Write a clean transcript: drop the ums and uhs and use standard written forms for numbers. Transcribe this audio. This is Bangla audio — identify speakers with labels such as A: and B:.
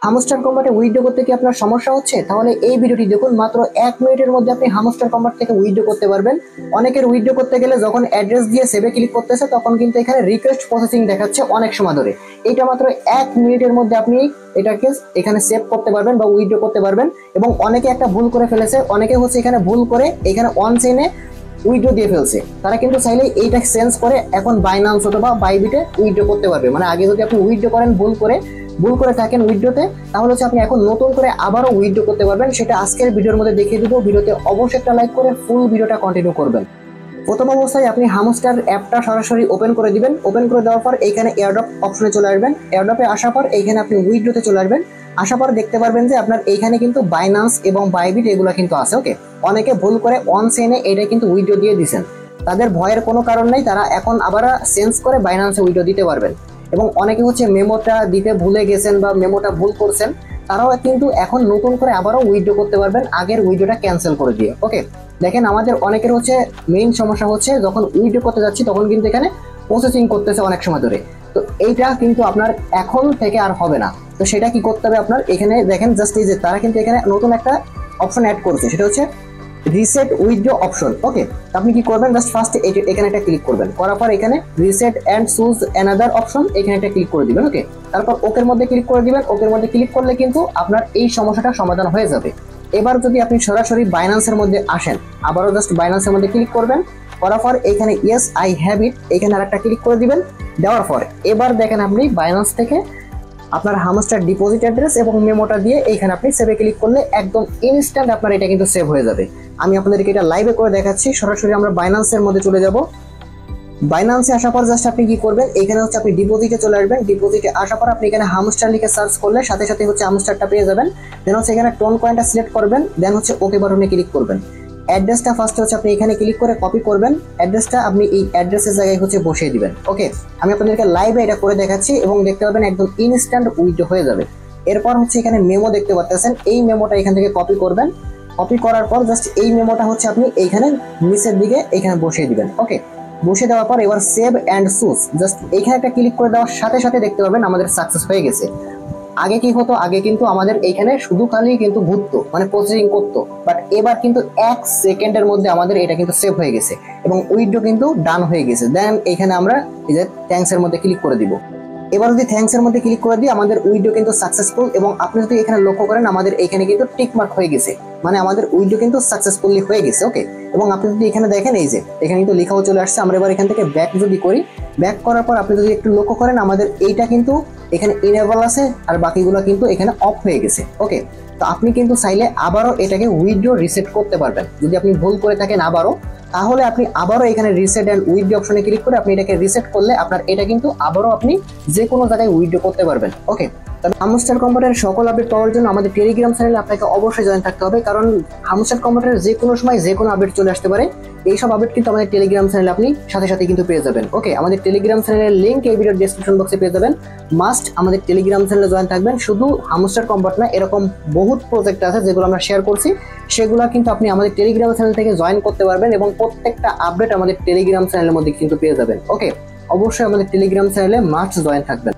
A: হামস্টার কম্বাটে উইথড্র করতে কি আপনার সমস্যা হচ্ছে? তাহলে এই ভিডিওটি দেখুন, মাত্র 1 মিনিটের মধ্যে আপনি হামস্টার কম্বাট থেকে উইথড্র করতে পারবেন। অনেকের উইথড্র করতে গেলে যখন অ্যাড্রেস দিয়ে সেভে ক্লিক করতেছে তখন কিন্তু এখানে রিকোয়েস্ট প্রসেসিং দেখাচ্ছে অনেক সময় ধরে। এটা মাত্র 1 মিনিটের মধ্যে আপনি এটাকে এখানে সেভ করতে পারবেন বা উইথড্র করতে পারবেন। এবং অনেকে একটা ভুল করে ফেলেছে, অনেকে হচ্ছে এখানে ভুল করে এখানে অন চেইনে উইথড্র দিয়ে ফেলছে। তারা কিন্তু চাইলে এইটা চেঞ্জ করে এখন বাইনান্স অথবা বাইবিটে উইথড্র করতে পারবে। মানে আগে যদি আপনি উইথড্র করেন ভুল করে থাকেন উইথড্রতে, তাহলে হচ্ছে আপনি এখন নতুন করে আবারও উইথড্র করতে পারবেন। সেটা আজকের ভিডিওর মধ্যে দেখিয়ে দিব। ভিডিওতে অবশ্যই একটা লাইক করে ফুল ভিডিওটা কন্টিনিউ করবেন। প্রথম অবস্থায় আপনি হামস্টার অ্যাপটা সরাসরি ওপেন করে দিবেন। ওপেন করে দেওয়ার পর এইখানে এয়ারড্রপ অপশনে চলে আসবেন। এয়ারড্রপে আসার পর এইখানে আপনি উইথড্রতে চলে আসবেন। আসার পর দেখতে পারবেন যে আপনার এইখানে কিন্তু বাইনান্স এবং বাইবিট এগুলো কিন্তু আছে। ওকে, অনেকে ভুল করে অন চেইনে এটা কিন্তু উইথড্র দিয়ে দিয়েছেন। তাদের ভয়ের কোনো কারণ নেই, তারা এখন আবার চেঞ্জ করে বাইনান্সে উইথড্র দিতে পারবেন। এবং অনেকে হচ্ছে মেমোটা দিতে ভুলে গেছেন বা মেমোটা ভুল করছেন, তারাও কিন্তু এখন নতুন করে আবারও উইথড্র করতে পারবেন আগের উইথড্রটা ক্যান্সেল করে দিয়ে। ওকে, দেখেন আমাদের অনেকের হচ্ছে মেইন সমস্যা হচ্ছে যখন উইথড্র করতে যাচ্ছি তখন কিন্তু এখানে প্রসেসিং করতেছে অনেক সময় ধরে। তো এইটা কিন্তু আপনার এখন থেকে আর হবে না। তো সেটা কি করতে হবে আপনার, এখানে দেখেন জাস্ট এই যে তারা কিন্তু এখানে নতুন একটা অপশন অ্যাড করছে, সেটা হচ্ছে রিসেট উইথড্র অপশন। ওকে, আপনি কি করবেন, জাস্ট ফার্স্ট এখানে একটা ক্লিক করবেন। করার পর এখানে reset and choose another option এখানে একটা ক্লিক করে দিবেন। ওকে, তারপর ওকের মধ্যে ক্লিক করে দিবেন। ওকের মধ্যে ক্লিক করলে কিন্তু আপনার এই সমস্যাটা সমাধান হয়ে যাবে। এবার যদি আপনি সরাসরি বাইনান্সের মধ্যে আসেন, আবারও জাস্ট বাইনান্সের মধ্যে ক্লিক করবেন। করার পর এখানে ইয়েস আই হ্যাভ ইট এখানে আরেকটা ক্লিক করে দিবেন। দেওয়ার পর এবার দেখেন আপনি বাইনান্স থেকে আপনার হামস্টার ডিপোজিট অ্যাড্রেস এবং মেমোটা দিয়ে এইখানে আপনি সেভে ক্লিক করলে একদম ইনস্ট্যান্ট আপনার এটা কিন্তু সেভ হয়ে যাবে। আমি আপনাদেরকে এটা লাইভে করে দেখাচ্ছি। সরাসরি আমরা বাইনান্সের মধ্যে চলে যাব। বাইনান্সে আসার পর জাস্ট আপনি কি করবেন, এখানে হচ্ছে আপনি ডিপোজিটে চলে আসবেন। ডিপোজিটে আসার পর আপনি এখানে হামস্টার লিখে সার্চ করলে সাথে সাথে হচ্ছে হামস্টারটা পেয়ে যাবেন। দেন হচ্ছে এখানে টোন কয়েনটা সিলেক্ট করবেন। দেন হচ্ছে ওকে বাটনে ক্লিক করবেন। অ্যাড্রেসটা ফার্স্টে হচ্ছে আপনি এখানে ক্লিক করে কপি করবেন। অ্যাড্রেসটা আপনি এই অ্যাড্রেসের জায়গায় হচ্ছে বসিয়ে দিবেন। ওকে, আমি আপনাদেরকে লাইভে এটা করে দেখাচ্ছি এবং দেখতে পাবেন একদম ইনস্ট্যান্ট উইথড্র হয়ে যাবে। এরপর হচ্ছে এখানে মেমো দেখতে পাচ্ছেন, এই মেমোটা এখান থেকে কপি করবেন। কপি করার পর জাস্ট এই মেমোটা হচ্ছে আপনি এইখানে নিচের দিকে এখানে বসিয়ে দিবেন। ওকে, বসিয়ে দেওয়ার পর এবার সেভ অ্যান্ড চুজ জাস্ট এখানে একটা ক্লিক করে দেওয়ার সাথে সাথে দেখতে পাবেন আমাদের সাকসেস হয়ে গেছে। আগে কি হতো, আগে কিন্তু আমাদের এইখানে শুধু খালি কিন্তু ঘুরতো, মানে প্রসেসিং করতো, বাট এবার কিন্তু 1 সেকেন্ডের মধ্যে আমাদের এটা কিন্তু সেভ হয়ে গেছে এবং উইথড্র কিন্তু ডান হয়ে গেছে। দেন এখানে আমরা এই যে থ্যাঙ্কস এর মধ্যে ক্লিক করে দিব। এবার যদি থ্যাঙ্কস এর মধ্যে ক্লিক করে দিই আমাদের উইথড্র কিন্তু সাকসেসফুল। এবং আপনি যদি এখানে লক্ষ্য করেন আমাদের এখানে কিন্তু টিক মার্ক হয়ে গেছে, মানে আমাদের উইথড্র কিন্তু সাকসেসফুলি হয়ে গেছে। ওকে, এবং আপনি যদি এখানে দেখেন এই যে এখানে কিন্তু লেখাও চলে আসছে। আমরা এবার এখান থেকে ব্যাক যদি করি, ব্যাক করার পর আপনি যদি একটু লক্ষ্য করেন আমাদের এইটা কিন্তু এখানে ইনেবল আছে আর বাকিগুলো কিন্তু এখানে অফ হয়ে গেছে। ওকে, তো আপনি কিন্তু চাইলে আবারও এটাকে উইথড্র রিসেট করতে পারবেন। যদি আপনি ভুল করে থাকেন আবারও, তাহলে আপনি আবারও এখানে রিসেট অ্যান্ড উইথড্র অপশনে ক্লিক করে আপনি এটাকে রিসেট করলে আপনার এটা কিন্তু আবারও আপনি যে কোনো জায়গায় উইথড্র করতে পারবেন। ওকে, তবে হামস্টার কম্বাটের সকল আপডেট পাওয়ার জন্য আমাদের টেলিগ্রাম চ্যানেলে আপনাকে অবশ্যই জয়েন থাকতে হবে, কারণ হামস্টার কম্বাটের যে কোনো সময় যে কোনো আপডেট চলে আসতে পারে। এইসব আপডেট কিন্তু আমাদের টেলিগ্রাম চ্যানেলে আপনি সাথে সাথে কিন্তু পেয়ে যাবেন। ওকে, আমাদের টেলিগ্রাম চ্যানেলের লিঙ্ক এই ভিডিওর ডেসক্রিপশন বক্সে পেয়ে যাবেন। মাস্ট আমাদের টেলিগ্রাম চ্যানেলে জয়েন থাকবেন। শুধু হামস্টার কম্বাট না, এরকম বহুত প্রজেক্ট আছে যেগুলো আমরা শেয়ার করছি, সেগুলো কিন্তু আপনি আমাদের টেলিগ্রাম চ্যানেল থেকে জয়েন করতে পারবেন এবং প্রত্যেকটা আপডেট আমাদের টেলিগ্রাম চ্যানেলের মধ্যে কিন্তু পেয়ে যাবেন। ওকে, অবশ্যই আমাদের টেলিগ্রাম চ্যানেলে মাস্ট জয়েন থাকবেন।